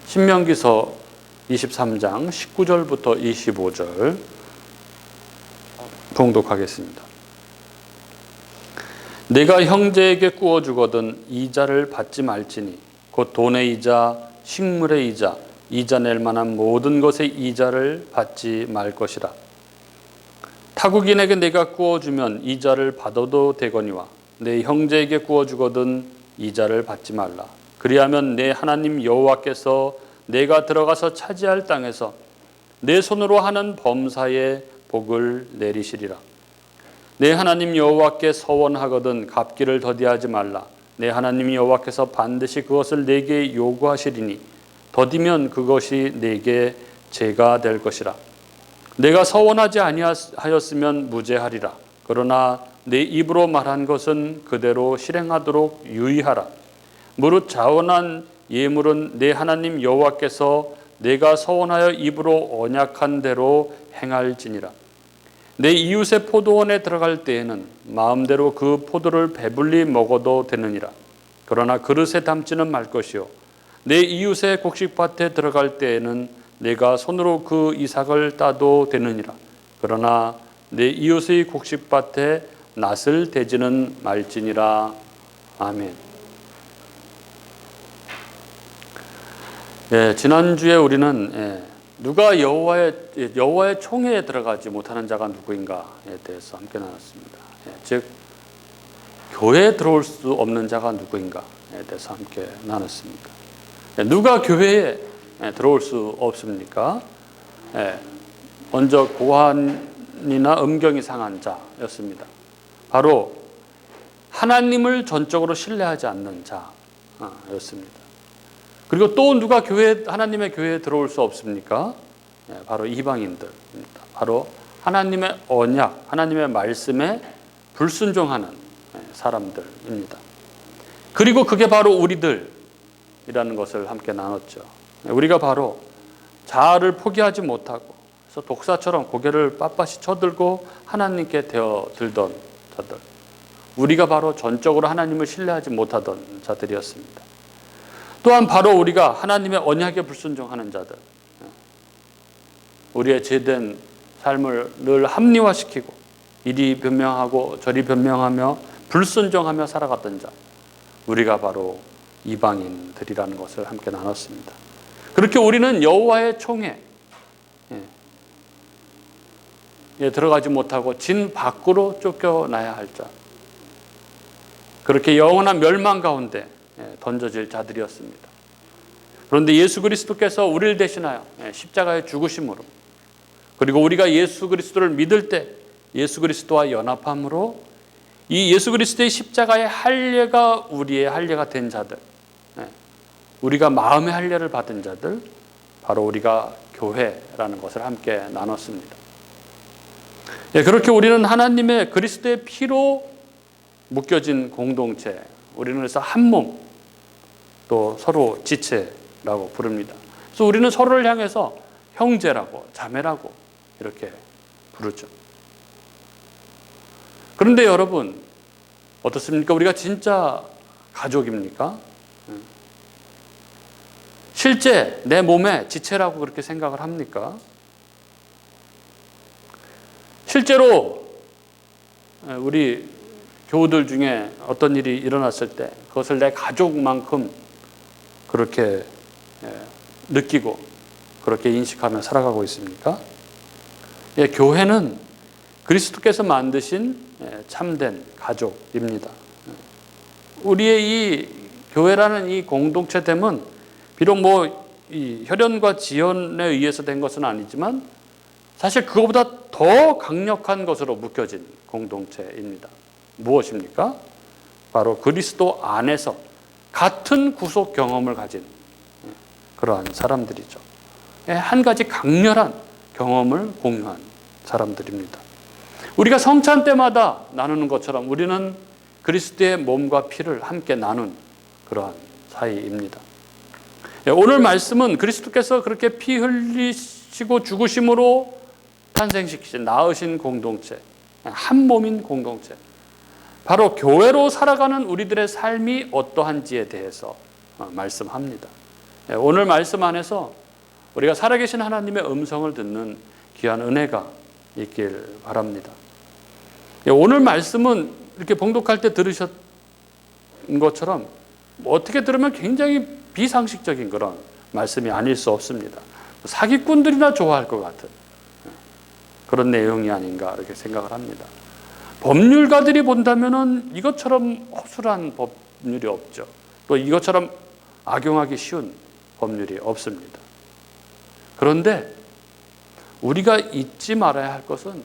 신명기서 23장 19절부터 25절 봉독하겠습니다. 내가 형제에게 구워주거든 이자를 받지 말지니 곧 돈의 이자, 식물의 이자, 이자 낼 만한 모든 것의 이자를 받지 말 것이라. 타국인에게 내가 구워주면 이자를 받아도 되거니와 내 형제에게 구워주거든 이자를 받지 말라. 그리하면 내 하나님 여호와께서 내가 들어가서 차지할 땅에서 내 손으로 하는 범사에 복을 내리시리라. 내 하나님 여호와께 서원하거든 갚기를 더디하지 말라. 내 하나님 여호와께서 반드시 그것을 내게 요구하시리니 더디면 그것이 내게 죄가 될 것이라. 내가 서원하지 아니하였으면 무죄하리라. 그러나 내 입으로 말한 것은 그대로 실행하도록 유의하라. 무릇 자원한 예물은 내 하나님 여호와께서 내가 서원하여 입으로 언약한 대로 행할지니라. 내 이웃의 포도원에 들어갈 때에는 마음대로 그 포도를 배불리 먹어도 되느니라. 그러나 그릇에 담지는 말 것이요 내 이웃의 곡식밭에 들어갈 때에는 내가 손으로 그 이삭을 따도 되느니라. 그러나 내 이웃의 곡식밭에 낫을 대지는 말지니라. 아멘. 지난주에 우리는 누가 여호와의 총회에 들어가지 못하는 자가 누구인가에 대해서 함께 나눴습니다. 즉 교회에 들어올 수 없는 자가 누구인가에 대해서 함께 나눴습니다. 누가 교회에 들어올 수 없습니까? 먼저 고환이나 음경이 상한 자였습니다. 바로 하나님을 전적으로 신뢰하지 않는 자였습니다. 그리고 또 누가 하나님의 교회에 들어올 수 없습니까? 바로 이방인들입니다. 바로 하나님의 언약, 하나님의 말씀에 불순종하는 사람들입니다. 그리고 그게 바로 우리들이라는 것을 함께 나눴죠. 우리가 바로 자아를 포기하지 못하고 그래서 독사처럼 고개를 빳빳이 쳐들고 하나님께 되어들던 자들, 우리가 바로 전적으로 하나님을 신뢰하지 못하던 자들이었습니다. 또한 바로 우리가 하나님의 언약에 불순종하는 자들, 우리의 죄된 삶을 늘 합리화시키고 이리 변명하고 저리 변명하며 불순종하며 살아갔던 자, 우리가 바로 이방인들이라는 것을 함께 나눴습니다. 그렇게 우리는 여호와의 총회에 들어가지 못하고 진 밖으로 쫓겨나야 할 자, 그렇게 영원한 멸망 가운데 던져질 자들이었습니다. 그런데 예수 그리스도께서 우리를 대신하여 십자가의 죽으심으로, 그리고 우리가 예수 그리스도를 믿을 때 예수 그리스도와 연합함으로 이 예수 그리스도의 십자가의 할례가 우리의 할례가 된 자들, 우리가 마음의 할례를 받은 자들, 바로 우리가 교회라는 것을 함께 나눴습니다. 그렇게 우리는 하나님의 그리스도의 피로 묶여진 공동체, 우리는 그래서 한 몸, 또 서로 지체라고 부릅니다. 그래서 우리는 서로를 향해서 형제라고, 자매라고 이렇게 부르죠. 그런데 여러분, 어떻습니까? 우리가 진짜 가족입니까? 실제 내 몸의 지체라고 그렇게 생각을 합니까? 실제로 우리 교우들 중에 어떤 일이 일어났을 때 그것을 내 가족만큼 그렇게 느끼고 그렇게 인식하며 살아가고 있습니까? 교회는 그리스도께서 만드신 참된 가족입니다. 우리의 이 교회라는 이 공동체됨은 비록 이 혈연과 지연에 의해서 된 것은 아니지만 사실 그것보다 더 강력한 것으로 묶여진 공동체입니다. 무엇입니까? 바로 그리스도 안에서 같은 구속 경험을 가진 그러한 사람들이죠. 한 가지 강렬한 경험을 공유한 사람들입니다. 우리가 성찬 때마다 나누는 것처럼 우리는 그리스도의 몸과 피를 함께 나눈 그러한 사이입니다. 오늘 말씀은 그리스도께서 그렇게 피 흘리시고 죽으심으로 탄생시키신, 낳으신 공동체, 한 몸인 공동체, 바로 교회로 살아가는 우리들의 삶이 어떠한지에 대해서 말씀합니다. 오늘 말씀 안에서 우리가 살아계신 하나님의 음성을 듣는 귀한 은혜가 있길 바랍니다. 오늘 말씀은 이렇게 봉독할 때 들으셨던 것처럼 어떻게 들으면 굉장히 비상식적인 그런 말씀이 아닐 수 없습니다. 사기꾼들이나 좋아할 것 같은 그런 내용이 아닌가 이렇게 생각을 합니다. 법률가들이 본다면은 이것처럼 허술한 법률이 없죠. 또 이것처럼 악용하기 쉬운 법률이 없습니다. 그런데 우리가 잊지 말아야 할 것은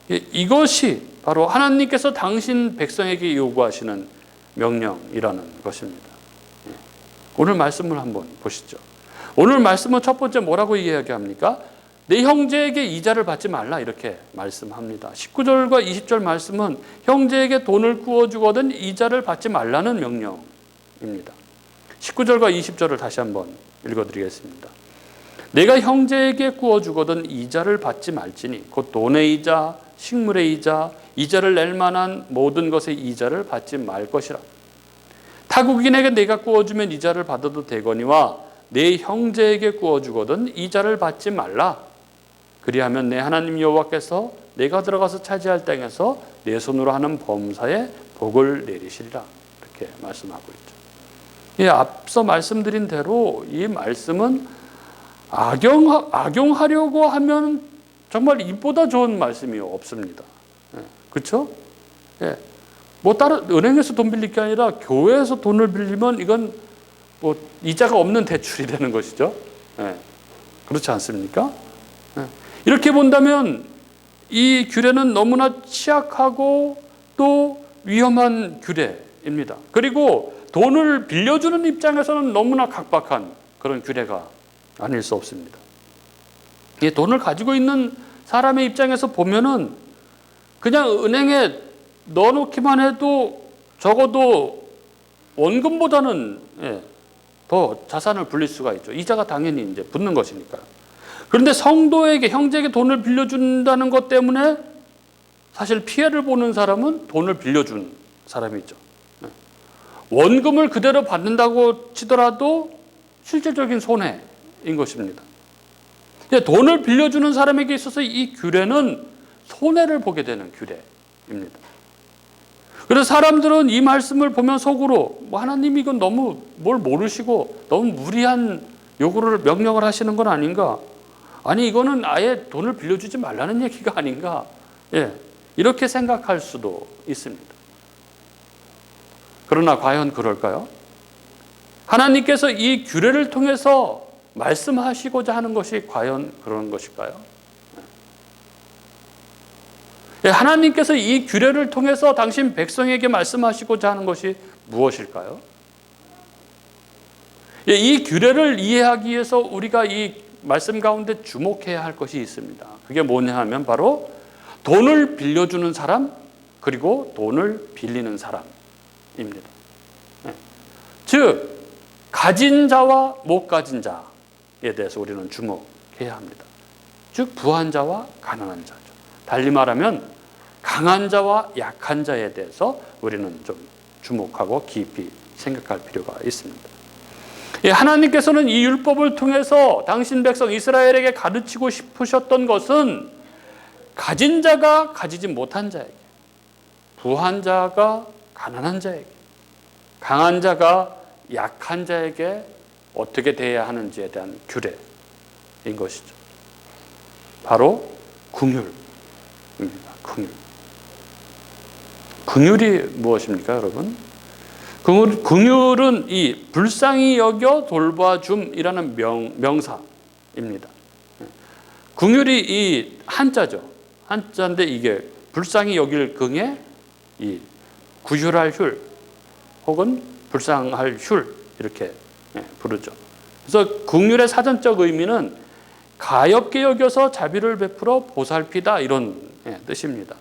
이것이 바로 하나님께서 당신 백성에게 요구하시는 명령이라는 것입니다. 오늘 말씀을 한번 보시죠. 오늘 말씀은 첫 번째 뭐라고 이야기합니까? 내 형제에게 이자를 받지 말라 이렇게 말씀합니다. 19절과 20절 말씀은 형제에게 돈을 구워주거든 이자를 받지 말라는 명령입니다. 19절과 20절을 다시 한번 읽어드리겠습니다. 내가 형제에게 구워주거든 이자를 받지 말지니 곧 돈의 이자, 식물의 이자, 이자를 낼 만한 모든 것의 이자를 받지 말 것이라. 타국인에게 내가 구워주면 이자를 받아도 되거니와 내 형제에게 구워주거든 이자를 받지 말라. 그리하면 내 하나님 여호와께서 내가 들어가서 차지할 땅에서 내 손으로 하는 범사에 복을 내리시리라. 이렇게 말씀하고 있죠. 앞서 말씀드린 대로 이 말씀은 악용하려고 하면 정말 이보다 좋은 말씀이 없습니다. 그렇죠? 뭐 다른 은행에서 돈 빌릴 게 아니라 교회에서 돈을 빌리면 이건 뭐 이자가 없는 대출이 되는 것이죠. 그렇지 않습니까? 이렇게 본다면 이 규례는 너무나 취약하고 또 위험한 규례입니다. 그리고 돈을 빌려주는 입장에서는 너무나 각박한 그런 규례가 아닐 수 없습니다. 이 돈을 가지고 있는 사람의 입장에서 보면은 그냥 은행에 넣어놓기만 해도 적어도 원금보다는 더 자산을 불릴 수가 있죠. 이자가 당연히 이제 붙는 것이니까요. 그런데 성도에게, 형제에게 돈을 빌려준다는 것 때문에 사실 피해를 보는 사람은 돈을 빌려준 사람이죠. 원금을 그대로 받는다고 치더라도 실질적인 손해인 것입니다. 돈을 빌려주는 사람에게 있어서 이 규례는 손해를 보게 되는 규례입니다. 그래서 사람들은 이 말씀을 보면 속으로 하나님이 이건 너무 뭘 모르시고 너무 무리한 요구를 명령을 하시는 건 아닌가? 아니 이거는 아예 돈을 빌려주지 말라는 얘기가 아닌가? 이렇게 생각할 수도 있습니다. 그러나 과연 그럴까요? 하나님께서 이 규례를 통해서 말씀하시고자 하는 것이 과연 그런 것일까요? 하나님께서 이 규례를 통해서 당신 백성에게 말씀하시고자 하는 것이 무엇일까요? 이 규례를 이해하기 위해서 우리가 이 말씀 가운데 주목해야 할 것이 있습니다. 그게 뭐냐 하면 바로 돈을 빌려주는 사람 그리고 돈을 빌리는 사람입니다. 즉 가진 자와 못 가진 자에 대해서 우리는 주목해야 합니다. 즉 부한 자와 가난한 자죠. 달리 말하면 강한 자와 약한 자에 대해서 우리는 좀 주목하고 깊이 생각할 필요가 있습니다. 하나님께서는 이 율법을 통해서 당신 백성 이스라엘에게 가르치고 싶으셨던 것은 가진 자가 가지지 못한 자에게, 부한 자가 가난한 자에게, 강한 자가 약한 자에게 어떻게 대해야 하는지에 대한 규례인 것이죠. 바로 긍휼입니다. 긍휼. 긍휼이 무엇입니까, 여러분? 긍휼은 이 불쌍히 여겨 돌봐줌이라는 명사입니다. 긍휼이 이 한자죠. 한자인데 이게 불쌍히 여길 긍에 이 구휼할 휼 혹은 불쌍할 휼 이렇게 부르죠. 그래서 긍휼의 사전적 의미는 가엾게 여겨서 자비를 베풀어 보살피다 이런 뜻입니다.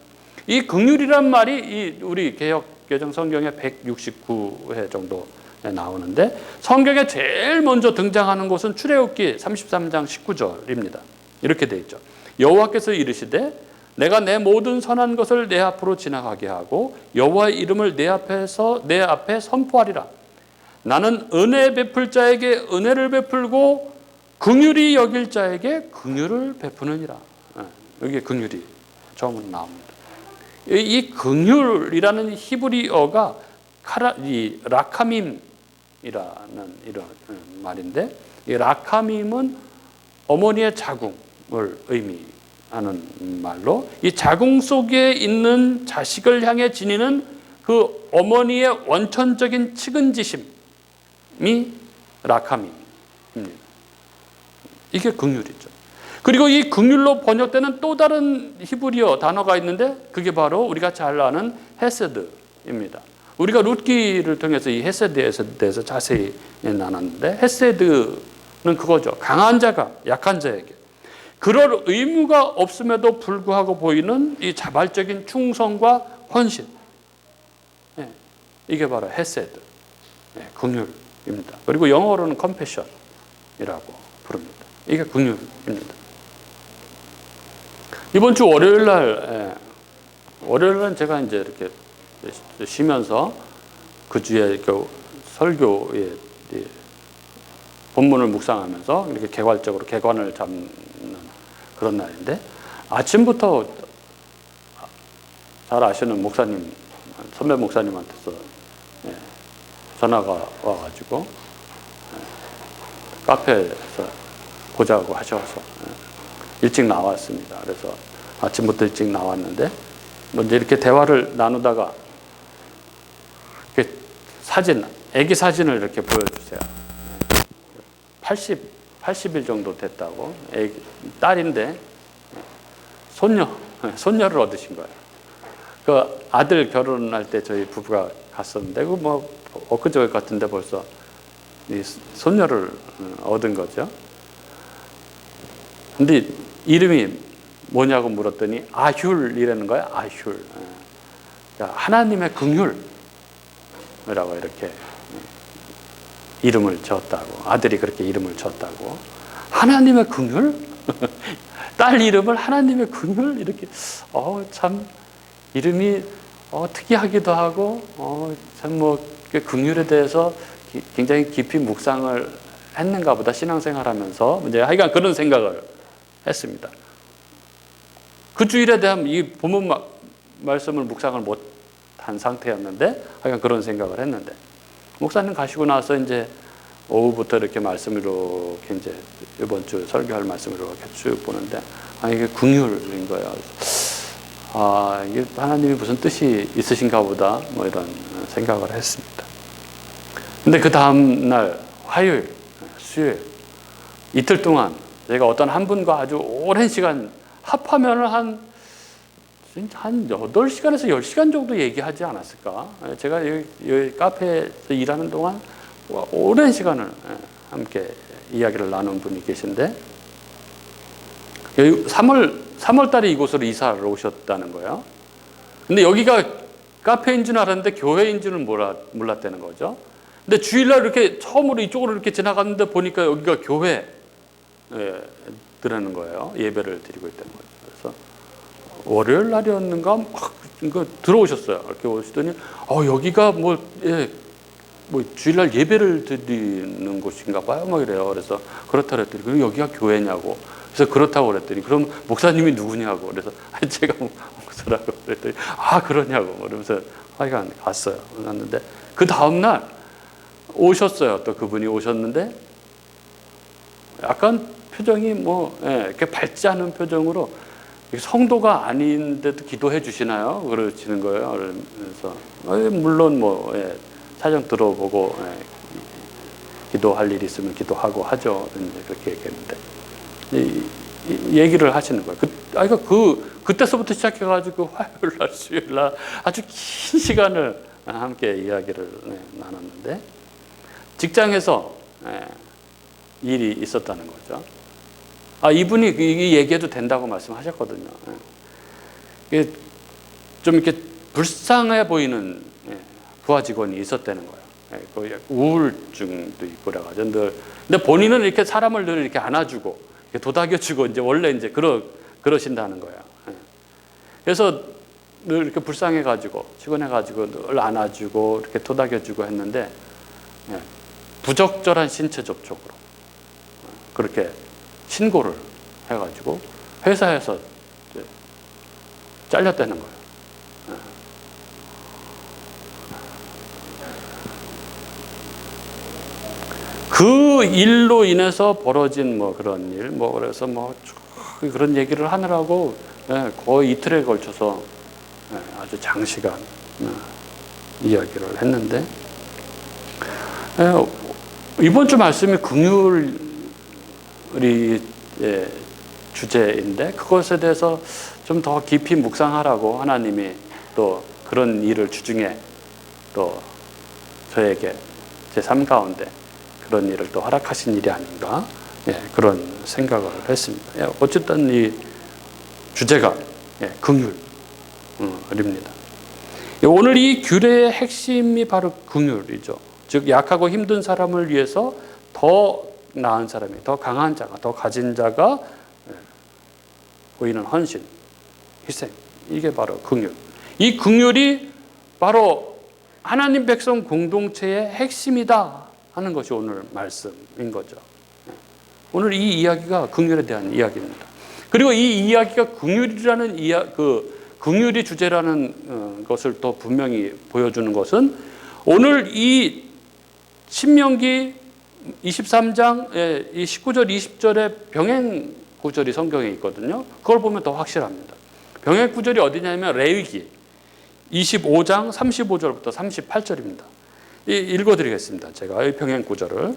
이 긍휼이란 말이 우리 개혁개정 성경에 169회 정도 나오는데 성경에 제일 먼저 등장하는 곳은 출애굽기 33장 19절입니다. 이렇게 돼 있죠. 여호와께서 이르시되 내가 내 모든 선한 것을 내 앞으로 지나가게 하고 여호와의 이름을 내 앞에 선포하리라. 나는 은혜 베풀 자에게 은혜를 베풀고 긍휼히 여길 자에게 긍휼을 베푸느니라. 여기에 긍휼이 처음으로 나옵니다. 이 긍휼이라는 히브리어가 이 라카밈이라는 이런 말인데, 이 라카밈은 어머니의 자궁을 의미하는 말로, 이 자궁 속에 있는 자식을 향해 지니는 그 어머니의 원천적인 측은지심이 라카밈입니다. 이게 긍휼이죠. 그리고 이 긍휼로 번역되는 또 다른 히브리어 단어가 있는데, 그게 바로 우리가 잘 아는 헤세드입니다. 우리가 룻기를 통해서 이 헤세드에 대해서 자세히 나눴는데, 헤세드는 그거죠. 강한 자가 약한 자에게 그럴 의무가 없음에도 불구하고 보이는 이 자발적인 충성과 헌신, 이게 바로 헤세드, 긍휼입니다. 그리고 영어로는 컴패션이라고 부릅니다. 이게 긍휼입니다. 이번 주 월요일날 제가 이제 이렇게 쉬면서 그 주에 설교에 본문을 묵상하면서 이렇게 개괄적으로 개관을 잡는 그런 날인데, 아침부터 잘 아시는 목사님, 선배 목사님한테서 전화가 와가지고 카페에서 보자고 하셔서 일찍 나왔습니다. 그래서 아침부터 일찍 나왔는데, 먼저 이렇게 대화를 나누다가 이렇게 아기 사진을 이렇게 보여주세요. 80일 정도 됐다고. 딸인데 손녀를 얻으신 거예요. 그 아들 결혼할 때 저희 부부가 갔었는데, 그 뭐 엊그제 같은데 벌써 이 손녀를 얻은 거죠. 근데 이름이 뭐냐고 물었더니 아휴이라는 거야. 아휴. 그러니까 하나님의 긍휼이라고 이렇게 이름을 지었다고. 아들이 그렇게 이름을 지었다고. 하나님의 긍휼? 딸 이름을 하나님의 긍휼? 이렇게 참 이름이 특이하기도 하고 참 뭐 긍휼에 대해서 굉장히 깊이 묵상을 했는가 보다, 신앙생활하면서. 이제 하여간 그런 생각을 했습니다. 그 주일에 대한 이 본문 말씀을 묵상을 못한 상태였는데, 하여간 그런 생각을 했는데, 목사님 가시고 나서 이제 오후부터 이렇게 말씀을 이렇게 이제 이번 주 설교할 말씀을 이렇게 쭉 보는데, 이게 긍휼인 거예요. 이게 하나님이 무슨 뜻이 있으신가 보다, 뭐 이런 생각을 했습니다. 근데 그 다음 날 화요일, 수요일 이틀 동안 제가 어떤 한 분과 아주 오랜 시간, 합하면 한 8시간에서 10시간 정도 얘기하지 않았을까. 제가 여기 카페에서 일하는 동안 오랜 시간을 함께 이야기를 나눈 분이 계신데, 3월 달에 이곳으로 이사를 오셨다는 거예요. 근데 여기가 카페인 줄 알았는데 교회인 줄은 몰랐다는 거죠. 근데 주일날 이렇게 처음으로 이쪽으로 이렇게 지나갔는데 보니까 여기가 교회라는 거예요. 예배를 드리고 있다는 거죠. 그래서 월요일 날이었는가 막 들어오셨어요. 이렇게 오시더니 여기가 뭐 주일날 예배를 드리는 곳인가 봐요. 막 이래요. 그래서 그렇다 그랬더니, 그럼 여기가 교회냐고. 그래서 그렇다고 그랬더니, 그럼 목사님이 누구냐고. 그래서 제가 목사라고 그랬더니, 그러냐고. 그러면서 하여간 갔어요. 갔는데 그 다음날 오셨어요. 또 그분이 오셨는데 약간 표정이 이렇게 밝지 않은 표정으로, 성도가 아닌데도 기도해 주시나요? 그러시는 거예요. 그래서 물론 사정 들어보고 기도할 일이 있으면 기도하고 하죠. 그렇게 얘기했는데 얘기를 하시는 거예요. 그때서부터 시작해가지고 화요일 날, 수요일 날 아주 긴 시간을 함께 이야기를 나눴는데, 직장에서 일이 있었다는 거죠. 이분이 이 얘기해도 된다고 말씀하셨거든요. 좀 이렇게 불쌍해 보이는 부하 직원이 있었다는 거예요. 우울증도 있고 그래가지고 근데 본인은 이렇게 사람을 늘 이렇게 안아주고 이렇게 도닥여주고 이제 원래 이제 그러신다는 거예요. 그래서 늘 이렇게 불쌍해가지고, 피곤해가지고 늘 안아주고 이렇게 도닥여주고 했는데, 예, 부적절한 신체 접촉으로 그렇게 신고를 해가지고 회사에서 잘렸다는 거예요. 그 일로 인해서 벌어진 뭐 그런 일, 뭐 그래서 뭐 그런 얘기를 하느라고 거의 이틀에 걸쳐서 아주 장시간 이야기를 했는데, 이번 주 말씀이 긍휼이 주제인데 그것에 대해서 좀 더 깊이 묵상하라고 하나님이 또 그런 일을 주중에 또 저에게 제 삶 가운데 그런 일을 또 허락하신 일이 아닌가, 그런 생각을 했습니다. 어쨌든 이 주제가 긍휼입니다. 오늘 이 규례의 핵심이 바로 긍휼이죠. 즉 약하고 힘든 사람을 위해서 더 나은 사람이, 더 강한 자가, 더 가진 자가 보이는 헌신, 희생, 이게 바로 긍휼. 이 긍휼이 바로 하나님 백성 공동체의 핵심이다 하는 것이 오늘 말씀인 거죠. 오늘 이 이야기가 긍휼에 대한 이야기입니다. 그리고 이 이야기가 긍휼이라는 긍휼이 주제라는 것을 또 분명히 보여주는 것은 오늘 이 신명기 23장 19절 20절의 병행 구절이 성경에 있거든요. 그걸 보면 더 확실합니다. 병행 구절이 어디냐면 레위기 25장 35절부터 38절입니다. 읽어드리겠습니다. 제가 이 병행 구절을.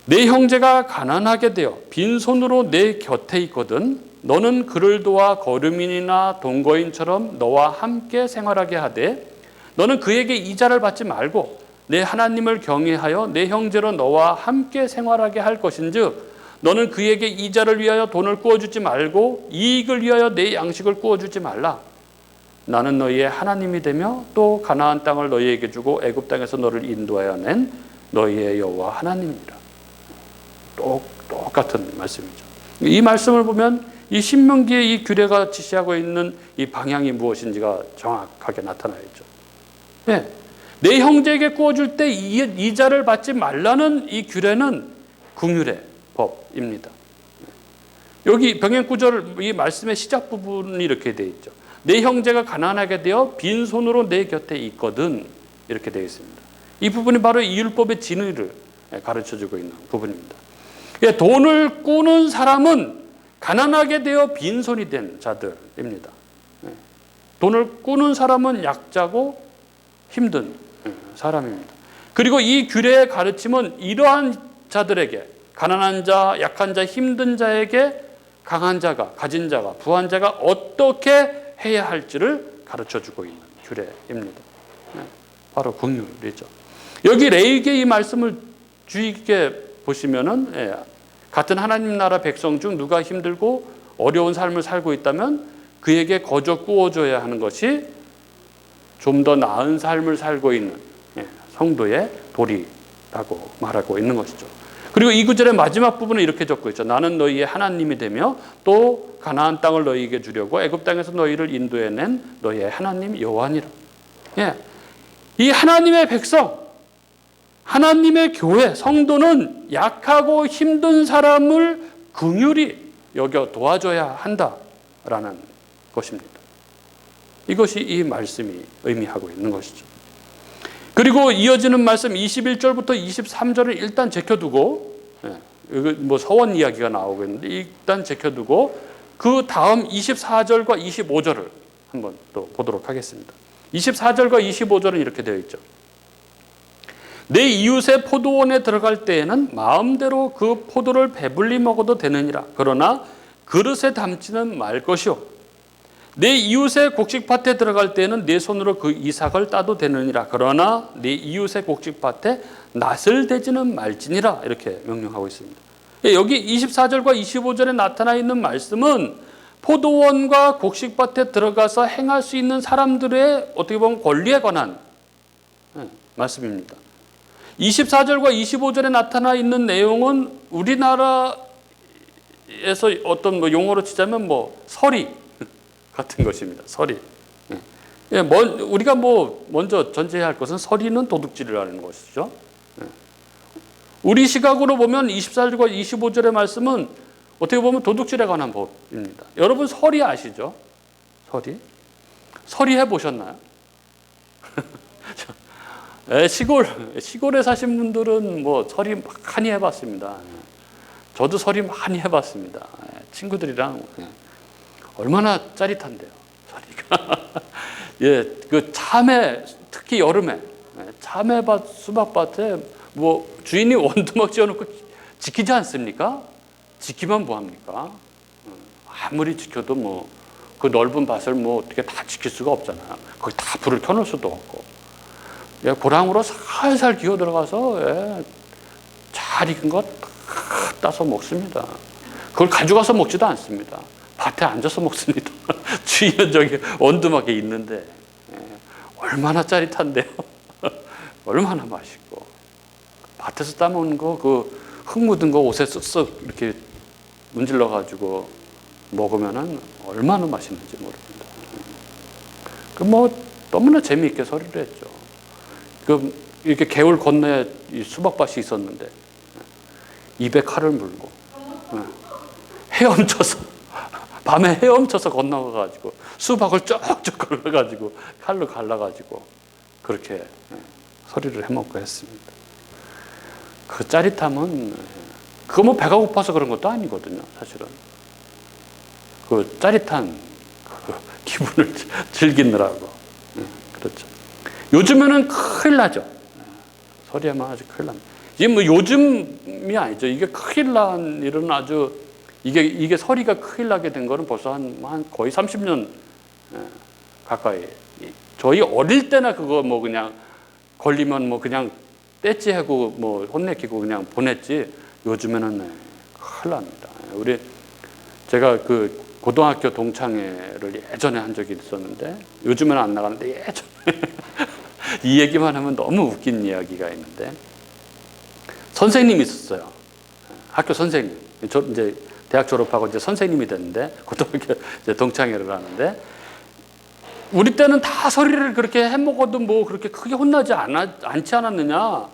내 형제가 가난하게 되어 빈손으로 내 곁에 있거든 너는 그를 도와 거류민이나 동거인처럼 너와 함께 생활하게 하되 너는 그에게 이자를 받지 말고 내 하나님을 경외하여 내 형제로 너와 함께 생활하게 할 것인즉 너는 그에게 이자를 위하여 돈을 구워주지 말고 이익을 위하여 내 양식을 구워주지 말라. 나는 너희의 하나님이 되며 또 가나안 땅을 너희에게 주고 애굽 땅에서 너를 인도하여 낸 너희의 여호와 하나님이라. 똑같은 말씀이죠. 이 말씀을 보면 이 신명기의 이 규례가 지시하고 있는 이 방향이 무엇인지가 정확하게 나타나 있죠. 내 형제에게 구워줄 때 이자를 받지 말라는 이 규례는 긍휼의 법입니다. 여기 병행 구절 이 말씀의 시작 부분이 이렇게 되어 있죠. 내 형제가 가난하게 되어 빈손으로 내 곁에 있거든 이렇게 되어 있습니다. 이 부분이 바로 이 율법의 진의를 가르쳐주고 있는 부분입니다. 돈을 꾸는 사람은 가난하게 되어 빈손이 된 자들입니다. 돈을 꾸는 사람은 약자고 힘든 사람입니다. 그리고 이 규례의 가르침은 이러한 자들에게, 가난한 자, 약한 자, 힘든 자에게 강한 자가, 가진 자가, 부한 자가 어떻게 해야 할지를 가르쳐주고 있는 규례입니다. 바로 긍휼이죠. 여기 레위기의 이 말씀을 주의 깊게 보시면은 같은 하나님 나라 백성 중 누가 힘들고 어려운 삶을 살고 있다면 그에게 거저 구워줘야 하는 것이 좀 더 나은 삶을 살고 있는 성도의 도리라고 말하고 있는 것이죠. 그리고 이 구절의 마지막 부분에 이렇게 적고 있죠. 나는 너희의 하나님이 되며 또 가나안 땅을 너희에게 주려고 애굽 땅에서 너희를 인도해낸 너희의 하나님 여호와니라. 이 하나님의 백성, 하나님의 교회, 성도는 약하고 힘든 사람을 긍휼히 여겨 도와줘야 한다라는 것입니다. 이것이 이 말씀이 의미하고 있는 것이죠. 그리고 이어지는 말씀 21절부터 23절을 일단 제껴두고, 뭐 서원 이야기가 나오고 있는데 일단 제껴두고 그 다음 24절과 25절을 한번 또 보도록 하겠습니다. 24절과 25절은 이렇게 되어 있죠. 내 이웃의 포도원에 들어갈 때에는 마음대로 그 포도를 배불리 먹어도 되느니라. 그러나 그릇에 담지는 말 것이요. 내 이웃의 곡식밭에 들어갈 때에는 내 손으로 그 이삭을 따도 되느니라. 그러나 내 이웃의 곡식밭에 낫을 대지는 말지니라. 이렇게 명령하고 있습니다. 여기 24절과 25절에 나타나 있는 말씀은 포도원과 곡식밭에 들어가서 행할 수 있는 사람들의 어떻게 보면 권리에 관한 말씀입니다. 24절과 25절에 나타나 있는 내용은 우리나라에서 어떤 뭐 용어로 치자면 뭐 서리 같은 것입니다. 서리. 우리가 뭐 먼저 전제해야 할 것은 서리는 도둑질이라는 것이죠. 우리 시각으로 보면 24절과 25절의 말씀은 어떻게 보면 도둑질에 관한 법입니다. 여러분 서리 아시죠? 서리 해보셨나요? 시골에 사신 분들은 뭐 서리 많이 해봤습니다. 저도 서리 많이 해봤습니다. 친구들이랑 얼마나 짜릿한데요, 서리가. 예, 그 참외, 특히 여름에 참외밭, 수박밭에 뭐 주인이 원두막 지어놓고 지키지 않습니까? 지키면 뭐합니까? 아무리 지켜도 뭐 그 넓은 밭을 뭐 어떻게 다 지킬 수가 없잖아요. 거기 다 불을 켜놓을 수도 없고. 예, 고랑으로 살살 기어 들어가서 잘 익은 거 따서 먹습니다. 그걸 가져가서 먹지도 않습니다. 밭에 앉아서 먹습니다. 주인은 저기 원두막에 있는데 얼마나 짜릿한데요. 얼마나 맛있고. 밭에서 따먹는 거, 그 흙 묻은 거 옷에 쓱쓱 이렇게 문질러 가지고 먹으면은 얼마나 맛있는지 모릅니다. 그 뭐 너무나 재미있게 서리를 했죠. 그 이렇게 개울 건너에 이 수박밭이 있었는데 입에 칼을 물고 헤엄쳐서 밤에 헤엄쳐서 건너가 가지고 수박을 쭉쭉 걸러 가지고 칼로 갈라 가지고 그렇게 서리를 해먹고 했습니다. 그 짜릿함은 그거 뭐 배가 고파서 그런 것도 아니거든요, 사실은. 그 짜릿한 그 기분을 즐기느라고. 그렇죠. 요즘에는 큰일 나죠. 서리하면 아주 큰일 납니다. 이게 뭐 요즘이 아니죠. 이게 큰일 난 일은 아주 이게 서리가 큰일 나게 된 거는 벌써 한 거의 30년 가까이. 저희 어릴 때나 그거 뭐 그냥 걸리면 뭐 그냥 떼찌하고 뭐 혼내키고 그냥 보냈지. 요즘에는 큰일 납니다. 제가 그 고등학교 동창회를 예전에 한 적이 있었는데 요즘에는 안 나가는데 예전에 이 얘기만 하면 너무 웃긴 이야기가 있는데 선생님이 있었어요. 학교 선생님. 저 이제 대학 졸업하고 이제 선생님이 됐는데 고등학교 이제 동창회를 하는데 우리 때는 다 서리를 그렇게 해먹어도 뭐 그렇게 크게 혼나지 않지 않았느냐.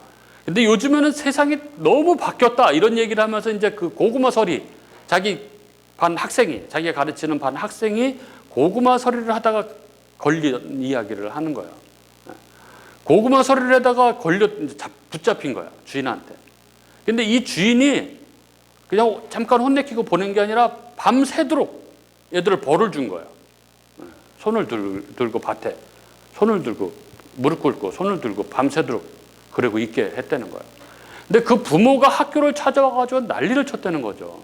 근데 요즘에는 세상이 너무 바뀌었다 이런 얘기를 하면서 이제 그 고구마 서리 자기가 가르치는 반 학생이 고구마 서리를 하다가 걸린 이야기를 하는 거예요. 고구마 서리를 하다가 붙잡힌 거야, 주인한테. 근데 이 주인이 그냥 잠깐 혼내키고 보낸 게 아니라 밤새도록 얘들을 벌을 준 거예요. 손을 들고 밭에 손을 들고 무릎 꿇고 손을 들고 밤새도록 그리고 있게 했다는 거예요. 근데 그 부모가 학교를 찾아와가지고 난리를 쳤다는 거죠.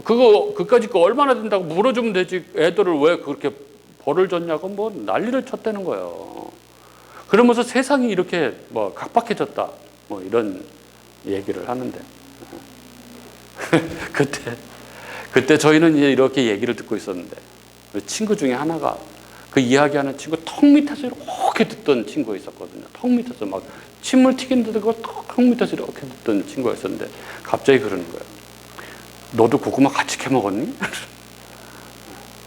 그까짓 거 얼마나 된다고 물어주면 되지. 애들을 왜 그렇게 벌을 줬냐고 뭐 난리를 쳤다는 거예요. 그러면서 세상이 이렇게 뭐 각박해졌다. 뭐 이런 얘기를 하는데. 그때 저희는 이제 이렇게 얘기를 듣고 있었는데 친구 중에 하나가 그 이야기하는 친구 턱 밑에서 이렇게 듣던 친구가 있었거든요. 턱 밑에서 막 침을 튀기는데도 그걸 턱 밑에서 이렇게 듣던 친구가 있었는데 갑자기 그러는 거예요. 너도 고구마 같이 캐먹었니?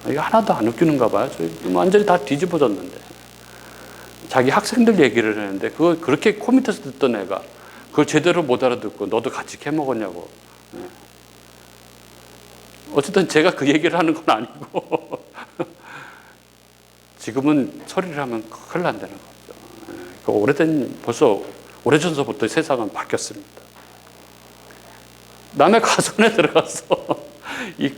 이게 하나도 안 웃기는가 봐요. 저희 완전히 다 뒤집어졌는데. 자기 학생들 얘기를 했는데 그걸 그렇게 코 밑에서 듣던 애가 그걸 제대로 못 알아듣고 너도 같이 캐먹었냐고. 어쨌든 제가 그 얘기를 하는 건 아니고 지금은 서리를 하면 큰일 난다는 거죠. 벌써 오래전서부터 세상은 바뀌었습니다. 남의 가손에 들어가서 이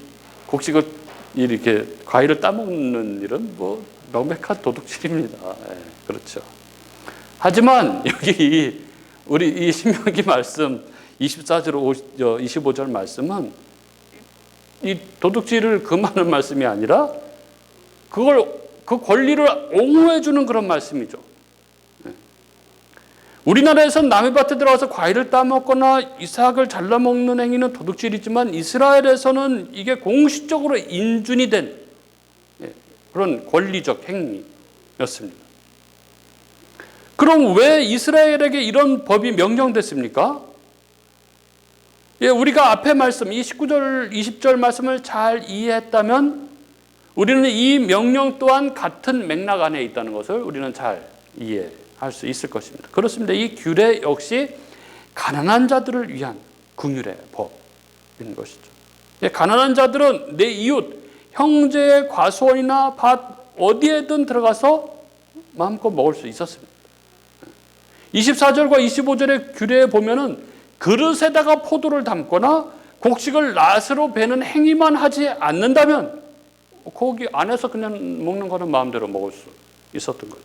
곡식을 이렇게 과일을 따먹는 일은 뭐 명백한 도둑질입니다. 그렇죠. 하지만 여기 우리 이 신명기 말씀 24절 25절 말씀은 이 도둑질을 금하는 말씀이 아니라 그 권리를 옹호해 주는 그런 말씀이죠. 우리나라에서는 남의 밭에 들어가서 과일을 따먹거나 이삭을 잘라먹는 행위는 도둑질이지만 이스라엘에서는 이게 공식적으로 인준이 된 그런 권리적 행위였습니다. 그럼 왜 이스라엘에게 이런 법이 명령됐습니까? 우리가 앞에 말씀, 이 19절, 20절 말씀을 잘 이해했다면 우리는 이 명령 또한 같은 맥락 안에 있다는 것을 우리는 잘 이해합니다. 할 수 있을 것입니다. 그렇습니다. 이 규례 역시 가난한 자들을 위한 긍휼의 법인 것이죠. 가난한 자들은 내 이웃, 형제의 과수원이나 밭 어디에든 들어가서 마음껏 먹을 수 있었습니다. 24절과 25절의 규례에 보면은 그릇에다가 포도를 담거나 곡식을 낫으로 베는 행위만 하지 않는다면 거기 안에서 그냥 먹는 거는 마음대로 먹을 수 있었던 거죠.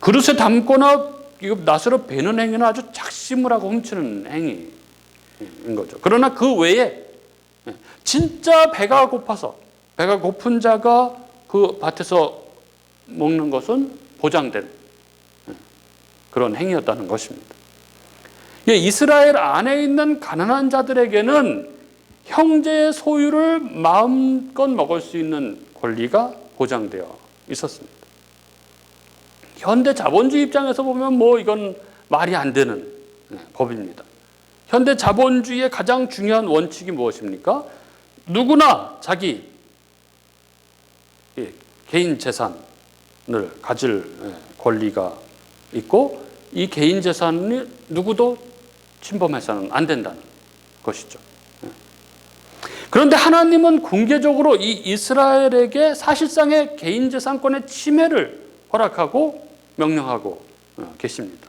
그릇에 담거나 낫으로 베는 행위는 아주 작심을 하고 훔치는 행위인 거죠. 그러나 그 외에 진짜 배가 고파서 배가 고픈 자가 그 밭에서 먹는 것은 보장된 그런 행위였다는 것입니다. 이스라엘 안에 있는 가난한 자들에게는 형제의 소유를 마음껏 먹을 수 있는 권리가 보장되어 있었습니다. 현대 자본주의 입장에서 보면 이건 말이 안 되는 법입니다. 현대 자본주의의 가장 중요한 원칙이 무엇입니까? 누구나 자기 개인 재산을 가질 권리가 있고 이 개인 재산을 누구도 침범해서는 안 된다는 것이죠. 그런데 하나님은 공개적으로 이 이스라엘에게 사실상의 개인 재산권의 침해를 허락하고 명령하고 계십니다.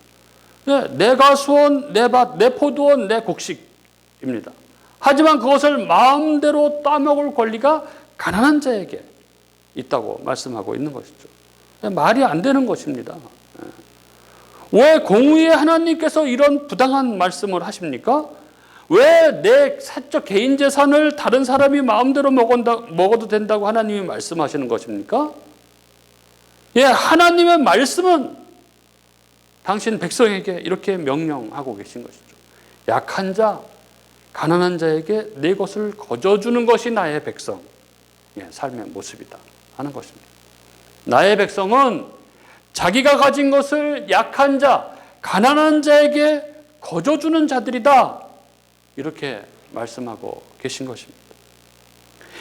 내 가수원, 내 밭, 내 포도원, 내 곡식입니다. 하지만 그것을 마음대로 따먹을 권리가 가난한 자에게 있다고 말씀하고 있는 것이죠. 말이 안 되는 것입니다. 왜 공의의 하나님께서 이런 부당한 말씀을 하십니까? 왜 내 사적 개인 재산을 다른 사람이 마음대로 먹어도 된다고 하나님이 말씀하시는 것입니까? 하나님의 말씀은 당신 백성에게 이렇게 명령하고 계신 것이죠. 약한 자, 가난한 자에게 내 것을 거저주는 것이 나의 백성, 삶의 모습이다 하는 것입니다. 나의 백성은 자기가 가진 것을 약한 자, 가난한 자에게 거저주는 자들이다. 이렇게 말씀하고 계신 것입니다.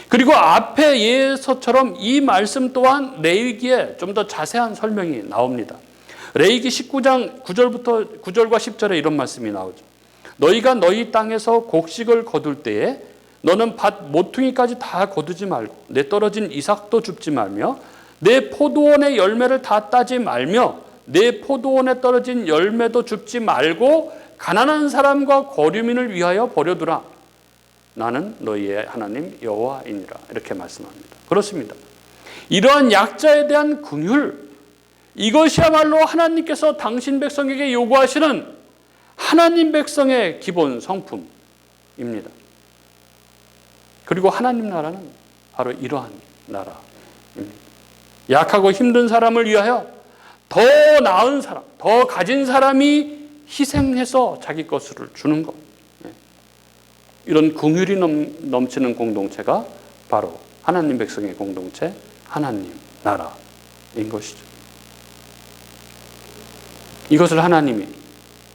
그리고 앞에 예서처럼 이 말씀 또한 레위기에 좀 더 자세한 설명이 나옵니다. 레위기 19장 9절과 10절에 이런 말씀이 나오죠. 너희가 너희 땅에서 곡식을 거둘 때에 너는 밭 모퉁이까지 다 거두지 말고 내 떨어진 이삭도 줍지 말며 내 포도원의 열매를 다 따지 말며 내 포도원에 떨어진 열매도 줍지 말고 가난한 사람과 거류민을 위하여 버려두라. 나는 너희의 하나님 여호와이니라. 이렇게 말씀합니다. 그렇습니다. 이러한 약자에 대한 긍휼, 이것이야말로 하나님께서 당신 백성에게 요구하시는 하나님 백성의 기본 성품입니다. 그리고 하나님 나라는 바로 이러한 나라입니다. 약하고 힘든 사람을 위하여 더 나은 사람, 더 가진 사람이 희생해서 자기 것을 주는 것. 이런 긍휼이 넘치는 공동체가 바로 하나님 백성의 공동체, 하나님 나라인 것이죠. 이것을 하나님이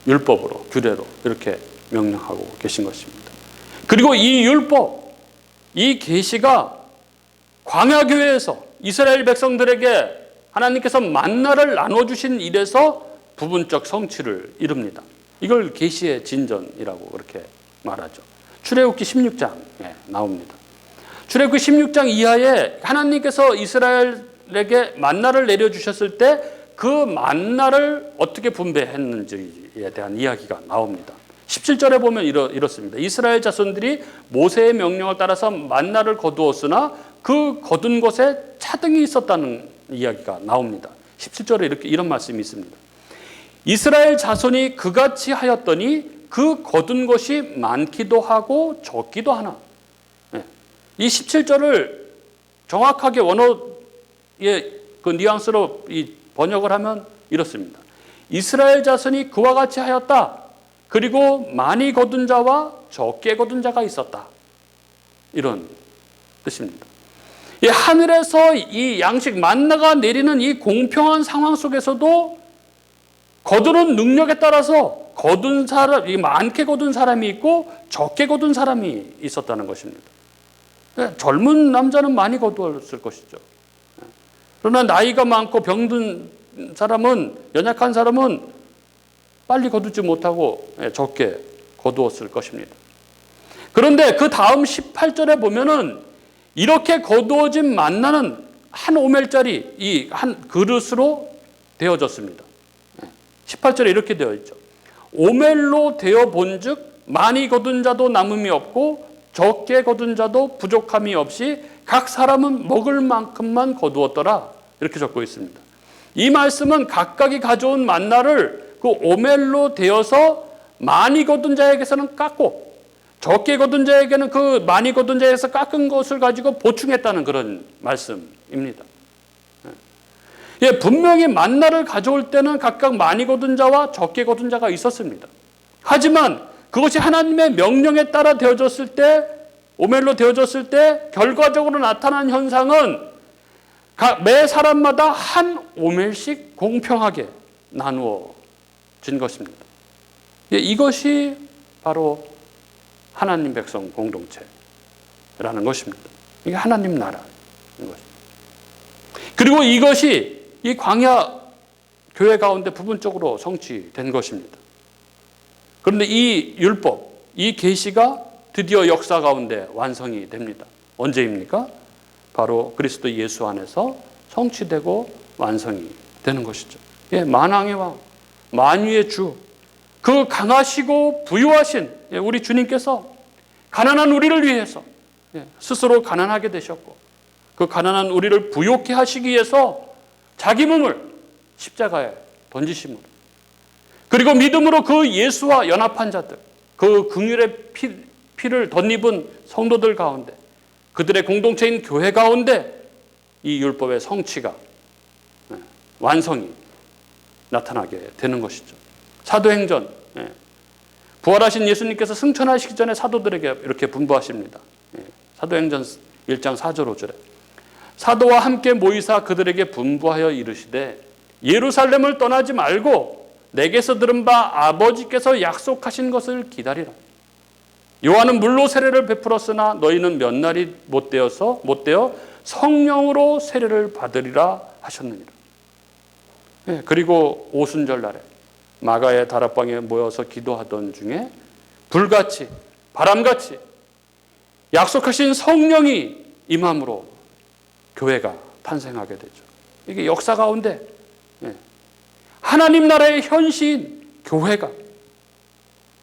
율법으로, 규례로 이렇게 명령하고 계신 것입니다. 그리고 이 율법, 이 계시가 광야교회에서 이스라엘 백성들에게 하나님께서 만나를 나눠주신 일에서 부분적 성취를 이룹니다. 이걸 계시의 진전이라고 그렇게 말하죠. 출애굽기 16장에 나옵니다. 출애굽기 16장 이하에 하나님께서 이스라엘에게 만나를 내려주셨을 때 그 만나를 어떻게 분배했는지에 대한 이야기가 나옵니다. 17절에 보면 이렇습니다. 이스라엘 자손들이 모세의 명령을 따라서 만나를 거두었으나 그 거둔 곳에 차등이 있었다는 이야기가 나옵니다. 17절에 이런 말씀이 있습니다. 이스라엘 자손이 그같이 하였더니 그 거둔 것이 많기도 하고 적기도 하나. 이 17절을 정확하게 원어의 그 뉘앙스로 번역을 하면 이렇습니다. 이스라엘 자손이 그와 같이 하였다. 그리고 많이 거둔 자와 적게 거둔 자가 있었다. 이런 뜻입니다. 이 하늘에서 이 양식 만나가 내리는 이 공평한 상황 속에서도 거두는 능력에 따라서 거둔 사람, 많게 거둔 사람이 있고 적게 거둔 사람이 있었다는 것입니다. 젊은 남자는 많이 거두었을 것이죠. 그러나 나이가 많고 병든 사람은, 연약한 사람은 빨리 거두지 못하고 적게 거두었을 것입니다. 그런데 그 다음 18절에 보면은 이렇게 거두어진 만나는 한 오멜짜리 이 한 그릇으로 되어졌습니다. 18절에 이렇게 되어 있죠. 오멜로 되어 본즉 많이 거둔 자도 남음이 없고 적게 거둔 자도 부족함이 없이 각 사람은 먹을 만큼만 거두었더라. 이렇게 적고 있습니다. 이 말씀은 각각이 가져온 만나를 그 오멜로 되어서 많이 거둔 자에게서는 깎고 적게 거둔 자에게는 그 많이 거둔 자에서 깎은 것을 가지고 보충했다는 그런 말씀입니다. 예, 분명히 만나를 가져올 때는 각각 많이 거둔 자와 적게 거둔 자가 있었습니다. 하지만 그것이 하나님의 명령에 따라 되어졌을 때, 오멜로 되어졌을 때 결과적으로 나타난 현상은 매 사람마다 한 오멜씩 공평하게 나누어진 것입니다. 예, 이것이 바로 하나님 백성 공동체라는 것입니다. 이게 하나님 나라인 것입니다. 그리고 이것이 이 광야 교회 가운데 부분적으로 성취된 것입니다. 그런데 이 율법, 이 계시가 드디어 역사 가운데 완성이 됩니다. 언제입니까? 바로 그리스도 예수 안에서 성취되고 완성이 되는 것이죠. 예, 만왕의 왕, 만유의 주, 그 강하시고 부유하신 우리 주님께서 가난한 우리를 위해서 스스로 가난하게 되셨고 그 가난한 우리를 부욕케 하시기 위해서 자기 몸을 십자가에 던지심으로, 그리고 믿음으로 그 예수와 연합한 자들, 그 긍휼의 피를 덧입은 성도들 가운데, 그들의 공동체인 교회 가운데 이 율법의 성취가, 완성이 나타나게 되는 것이죠. 사도행전, 부활하신 예수님께서 승천하시기 전에 사도들에게 이렇게 분부하십니다. 사도행전 1장 4절 5절에 사도와 함께 모이사 그들에게 분부하여 이르시되 예루살렘을 떠나지 말고 내게서 들은 바 아버지께서 약속하신 것을 기다리라. 요한은 물로 세례를 베풀었으나 너희는 몇 날이 못되어 성령으로 세례를 받으리라 하셨느니라. 그리고 오순절 날에 마가의 다락방에 모여서 기도하던 중에 불같이 바람같이 약속하신 성령이 임함으로 교회가 탄생하게 되죠. 이게 역사 가운데 하나님 나라의 현시인 교회가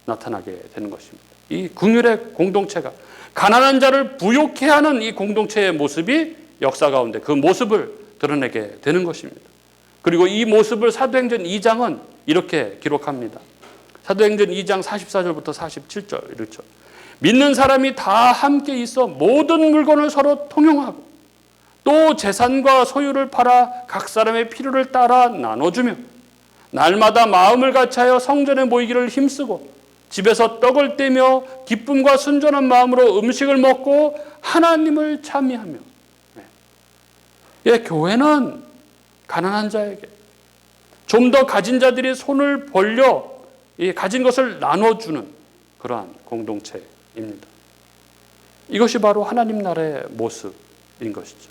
나타나게 되는 것입니다. 이 긍휼의 공동체가 가난한 자를 부욕케 하는 이 공동체의 모습이 역사 가운데 그 모습을 드러내게 되는 것입니다. 그리고 이 모습을 사도행전 2장은 이렇게 기록합니다. 사도행전 2장 44절부터 47절 이렇죠. 믿는 사람이 다 함께 있어 모든 물건을 서로 통용하고 또 재산과 소유를 팔아 각 사람의 필요를 따라 나눠주며 날마다 마음을 같이하여 성전에 모이기를 힘쓰고 집에서 떡을 떼며 기쁨과 순전한 마음으로 음식을 먹고 하나님을 찬미하며. 교회는 가난한 자에게 좀 더 가진 자들이 손을 벌려 가진 것을 나눠주는 그러한 공동체입니다. 이것이 바로 하나님 나라의 모습인 것이죠.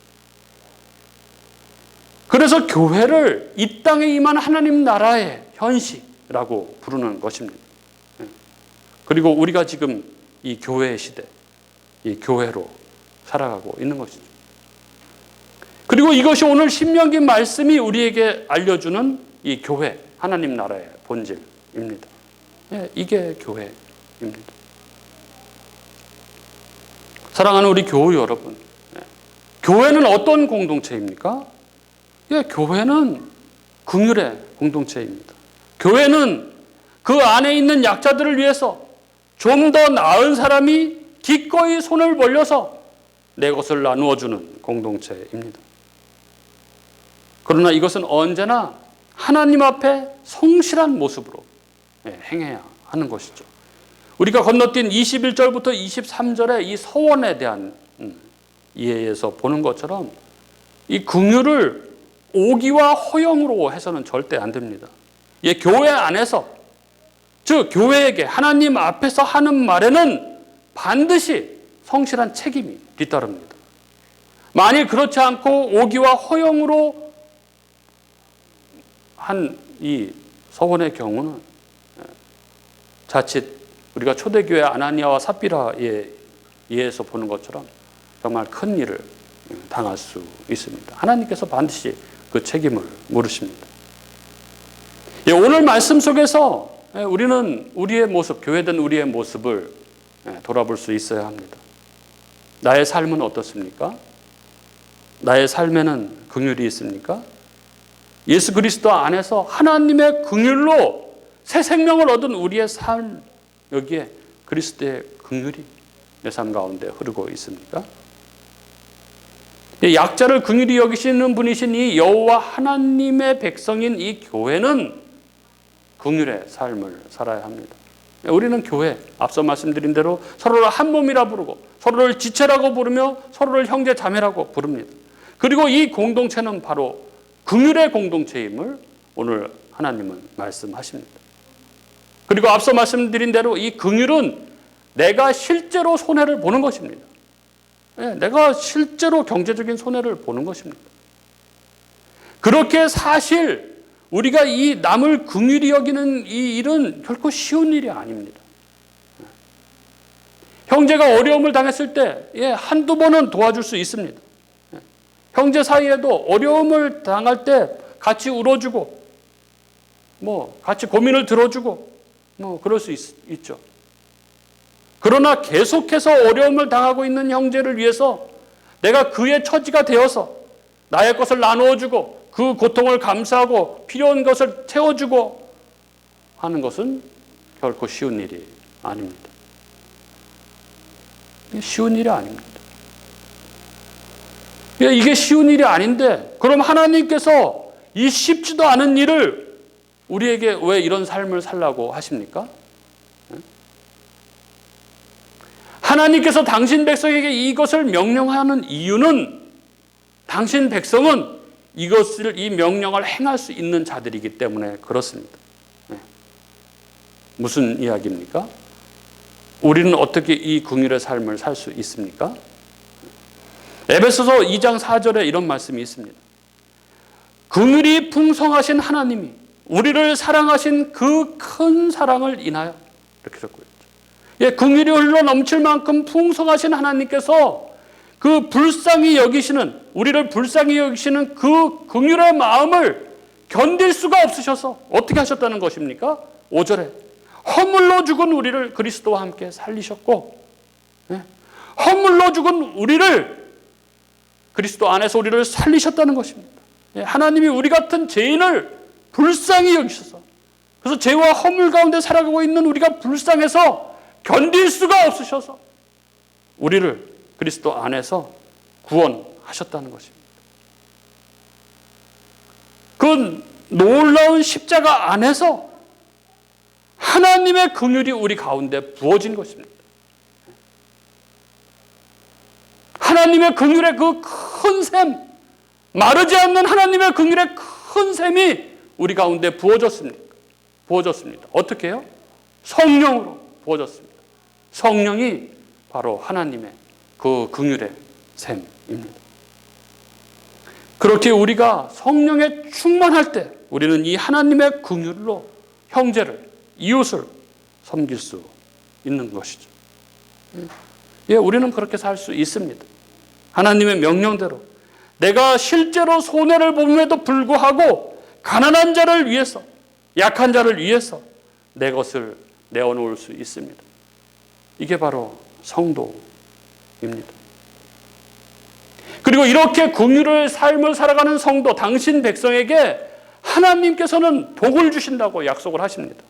그래서 교회를 이 땅에 임한 하나님 나라의 현시라고 부르는 것입니다. 그리고 우리가 지금 이 교회의 시대, 이 교회로 살아가고 있는 것이죠. 그리고 이것이 오늘 신명기 말씀이 우리에게 알려주는 이 교회, 하나님 나라의 본질입니다. 이게 교회입니다. 사랑하는 우리 교우 여러분, 교회는 어떤 공동체입니까? 교회는 긍휼의 공동체입니다. 교회는 그 안에 있는 약자들을 위해서 좀 더 나은 사람이 기꺼이 손을 벌려서 내 것을 나누어주는 공동체입니다. 그러나 이것은 언제나 하나님 앞에 성실한 모습으로 행해야 하는 것이죠. 우리가 건너뛴 21절부터 23절의 이 서원에 대한 이해에서 보는 것처럼 이 긍휼을 오기와 허영으로 해서는 절대 안 됩니다. 교회 안에서, 즉 교회에게 하나님 앞에서 하는 말에는 반드시 성실한 책임이 뒤따릅니다. 만일 그렇지 않고 오기와 허영으로 한 이 서원의 경우는 자칫 우리가 초대교회 아나니아와 삽비라에 의해서 보는 것처럼 정말 큰 일을 당할 수 있습니다. 하나님께서 반드시 그 책임을 물으십니다. 오늘 말씀 속에서 우리는 우리의 모습, 교회된 우리의 모습을 돌아볼 수 있어야 합니다. 나의 삶은 어떻습니까? 나의 삶에는 긍휼이 있습니까? 예수 그리스도 안에서 하나님의 긍휼로 새 생명을 얻은 우리의 삶, 여기에 그리스도의 긍휼이 내 삶 가운데 흐르고 있습니까? 약자를 긍휼히 여기시는 분이신 이 여호와 하나님의 백성인 이 교회는 긍휼의 삶을 살아야 합니다. 우리는 교회, 앞서 말씀드린 대로 서로를 한 몸이라 부르고 서로를 지체라고 부르며 서로를 형제 자매라고 부릅니다. 그리고 이 공동체는 바로 긍휼의 공동체임을 오늘 하나님은 말씀하십니다. 그리고 앞서 말씀드린 대로 이 긍휼은 내가 실제로 손해를 보는 것입니다. 내가 실제로 경제적인 손해를 보는 것입니다. 그렇게 사실 우리가 이 남을 긍휼히 여기는 이 일은 결코 쉬운 일이 아닙니다. 형제가 어려움을 당했을 때 한두 번은 도와줄 수 있습니다. 형제 사이에도 어려움을 당할 때 같이 울어주고 같이 고민을 들어주고 그럴 수 있죠. 그러나 계속해서 어려움을 당하고 있는 형제를 위해서 내가 그의 처지가 되어서 나의 것을 나누어주고 그 고통을 감수하고 필요한 것을 채워주고 하는 것은 결코 쉬운 일이 아닙니다. 쉬운 일이 아닙니다. 이게 쉬운 일이 아닌데 그럼 하나님께서 이 쉽지도 않은 일을 우리에게 왜 이런 삶을 살라고 하십니까? 하나님께서 당신 백성에게 이것을 명령하는 이유는 당신 백성은 이 명령을 행할 수 있는 자들이기 때문에 그렇습니다. 무슨 이야기입니까? 우리는 어떻게 이 긍휼의 삶을 살 수 있습니까? 에베소서 2장 4절에 이런 말씀이 있습니다. 긍휼이 풍성하신 하나님이 우리를 사랑하신 그 큰 사랑을 인하여 이렇게 적고 있죠. 긍휼이 흘러 넘칠 만큼 풍성하신 하나님께서 그 불쌍히 여기시는 우리를 불쌍히 여기시는 그 긍휼의 마음을 견딜 수가 없으셔서 어떻게 하셨다는 것입니까? 5절에 허물로 죽은 우리를 그리스도와 함께 살리셨고 허물로 죽은 우리를 그리스도 안에서 우리를 살리셨다는 것입니다. 하나님이 우리 같은 죄인을 불쌍히 여기셔서 그래서 죄와 허물 가운데 살아가고 있는 우리가 불쌍해서 견딜 수가 없으셔서 우리를 그리스도 안에서 구원하셨다는 것입니다. 그 놀라운 십자가 안에서 하나님의 긍휼이 우리 가운데 부어진 것입니다. 하나님의 긍휼의 그 큰 샘, 마르지 않는 하나님의 긍휼의 큰 샘이 우리 가운데 부어졌습니다. 어떻게 해요? 성령으로 부어졌습니다. 성령이 바로 하나님의 그 긍휼의 샘입니다. 그렇게 우리가 성령에 충만할 때 우리는 이 하나님의 긍휼로 형제를, 이웃을 섬길 수 있는 것이죠. 우리는 그렇게 살 수 있습니다. 하나님의 명령대로 내가 실제로 손해를 봄에도 불구하고 가난한 자를 위해서, 약한 자를 위해서 내 것을 내어놓을 수 있습니다. 이게 바로 성도입니다. 그리고 이렇게 긍휼의 삶을 살아가는 성도, 당신 백성에게 하나님께서는 복을 주신다고 약속을 하십니다.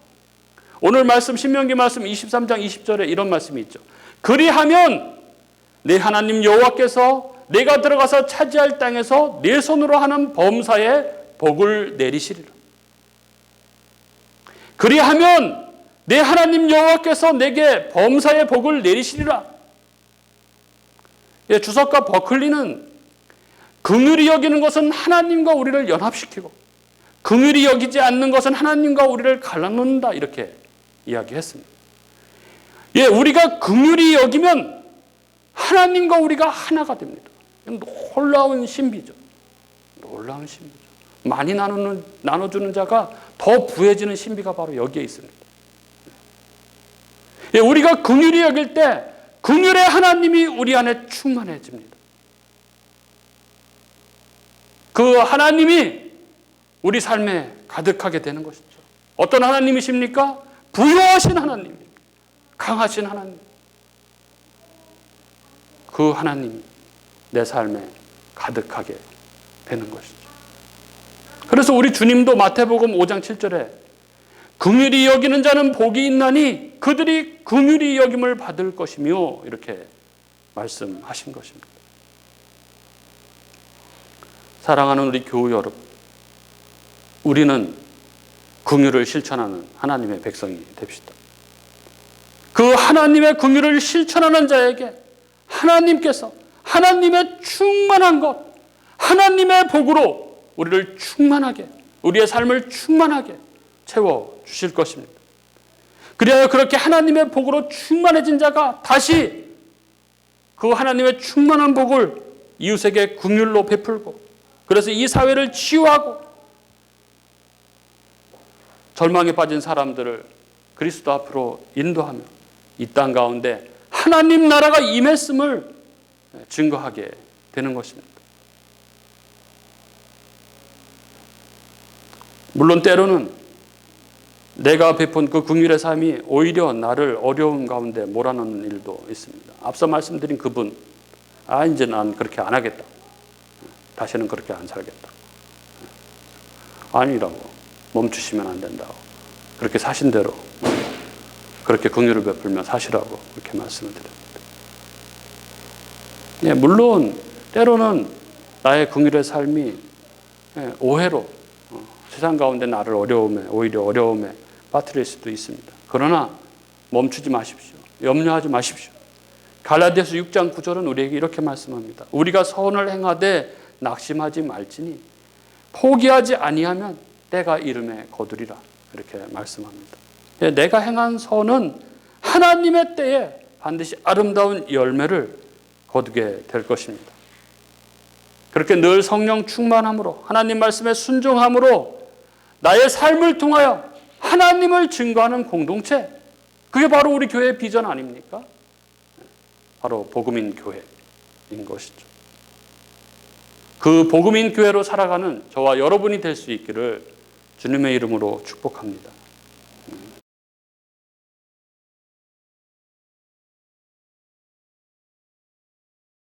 오늘 말씀 신명기 말씀 23장 20절에 이런 말씀이 있죠. 그리하면 내 하나님 여호와께서 내가 들어가서 차지할 땅에서 내 손으로 하는 범사에 복을 내리시리라. 그리하면 내 하나님 여호와께서 내게 범사에 복을 내리시리라. 주석가 버클리는 긍휼히 여기는 것은 하나님과 우리를 연합시키고 긍휼히 여기지 않는 것은 하나님과 우리를 갈라놓는다 이렇게 이야기했습니다. 우리가 긍휼히 여기면 하나님과 우리가 하나가 됩니다. 놀라운 신비죠. 많이 나눠주는 자가 더 부해지는 신비가 바로 여기에 있습니다. 예, 우리가 긍휼히 여길 때 긍휼의 하나님이 우리 안에 충만해집니다. 그 하나님이 우리 삶에 가득하게 되는 것이죠. 어떤 하나님이십니까? 부유하신 하나님, 강하신 하나님. 그 하나님이 내 삶에 가득하게 되는 것이죠. 그래서 우리 주님도 마태복음 5장 7절에 긍휼히 여기는 자는 복이 있나니 그들이 긍휼히 여김을 받을 것이며 이렇게 말씀하신 것입니다. 사랑하는 우리 교우 여러분, 우리는 긍휼을 실천하는 하나님의 백성이 됩시다. 그 하나님의 긍휼을 실천하는 자에게 하나님께서 하나님의 충만한 것, 하나님의 복으로 우리를 충만하게, 우리의 삶을 충만하게 채워주실 것입니다. 그리하여 그렇게 하나님의 복으로 충만해진 자가 다시 그 하나님의 충만한 복을 이웃에게 긍휼로 베풀고, 그래서 이 사회를 치유하고 절망에 빠진 사람들을 그리스도 앞으로 인도하며 이 땅 가운데 하나님 나라가 임했음을 증거하게 되는 것입니다. 물론 때로는 내가 베푼 그 긍휼의 삶이 오히려 나를 어려움 가운데 몰아넣는 일도 있습니다. 앞서 말씀드린 그분, 이제 난 그렇게 안 하겠다. 다시는 그렇게 안 살겠다. 아니라고. 멈추시면 안 된다고. 그렇게 사신 대로 그렇게 긍휼을 베풀며 사시라고 그렇게 말씀을 드립니다. 예, 물론 때로는 나의 긍휼의 삶이 오해로 세상 가운데 나를 오히려 어려움에 빠뜨릴 수도 있습니다. 그러나 멈추지 마십시오. 염려하지 마십시오. 갈라디아서 6장 9절은 우리에게 이렇게 말씀합니다. 우리가 선을 행하되 낙심하지 말지니 포기하지 아니하면 때가 이름에 거두리라. 이렇게 말씀합니다. 내가 행한 선은 하나님의 때에 반드시 아름다운 열매를 거두게 될 것입니다. 그렇게 늘 성령 충만함으로 하나님 말씀에 순종함으로 나의 삶을 통하여 하나님을 증거하는 공동체, 그게 바로 우리 교회의 비전 아닙니까? 바로 복음인 교회인 것이죠. 그 복음인 교회로 살아가는 저와 여러분이 될 수 있기를 주님의 이름으로 축복합니다.